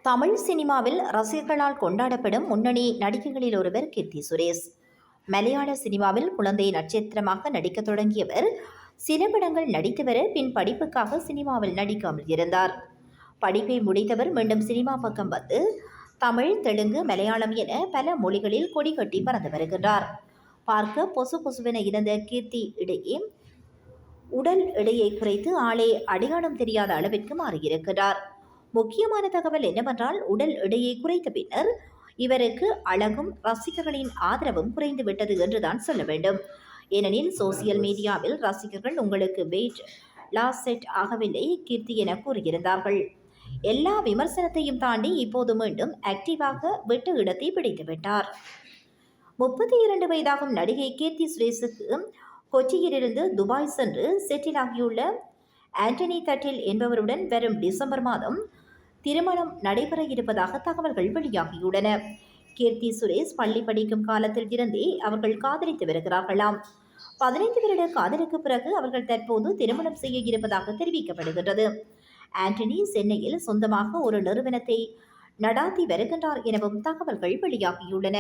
தமிழ் சினிமாவில் ரசிகர்களால் கொண்டாடப்படும் முன்னணி நடிகைகளில் ஒருவர் கீர்த்தி சுரேஷ். மலையாள சினிமாவில் குழந்தை நட்சத்திரமாக நடிக்கத் தொடங்கியவர் சில படங்கள் நடித்து வர பின் படிப்புக்காக சினிமாவில் நடிக்காமல் இருந்தார். படிப்பை முடித்தவர் மீண்டும் சினிமா பக்கம் வந்து தமிழ், தெலுங்கு, மலையாளம் என பல மொழிகளில் கொடி கட்டி பறந்து வருகின்றார். பார்க்க பொசு பொசுவென இருந்த கீர்த்தி இடையே உடல் எடையை குறைத்து ஆளே அடையாளம் தெரியாத அளவிற்கு மாறியிருக்கிறார். முக்கியமான தகவல் என்னவென்றால், உடல் எடையை குறைத்த பின்னர் இவருக்கு அழகும் ரசிகர்களின் ஆதரவும் குறைந்து விட்டது என்றுதான் சொல்ல வேண்டும். ஏனெனில் சோசியல் மீடியாவில் ரசிகர்கள் உங்களுக்கு வெயிட் லாஸ் செட் ஆகவில்லை கீர்த்தி என கூறியிருந்தார்கள். எல்லா விமர்சனத்தையும் தாண்டி இப்போது மீண்டும் ஆக்டிவாக விட்டு இடத்தை பிடித்துவிட்டார். 32 வயதாகும் நடிகை கீர்த்தி சுரேஷுக்கு கொச்சியிலிருந்து துபாய் சென்று செட்டில் ஆகியுள்ள ஆண்டனி தட்டில் என்பவருடன் வரும் டிசம்பர் மாதம் திருமணம் நடைபெற இருப்பதாக தகவல்கள் வெளியாகியுள்ளன. கீர்த்தி சுரேஷ் பள்ளி படிக்கும் காலத்தில் இருந்தே அவர்கள் காதலித்து வருகிறார்களாம். 15 வருட காதலுக்கு பிறகு அவர்கள் தற்போது திருமணம் செய்ய இருப்பதாக தெரிவிக்கப்படுகின்றது. ஆண்டனி சென்னையில் சொந்தமாக ஒரு நிறுவனத்தை நடாத்தி வருகின்றார் எனவும் தகவல்கள் வெளியாகியுள்ளன.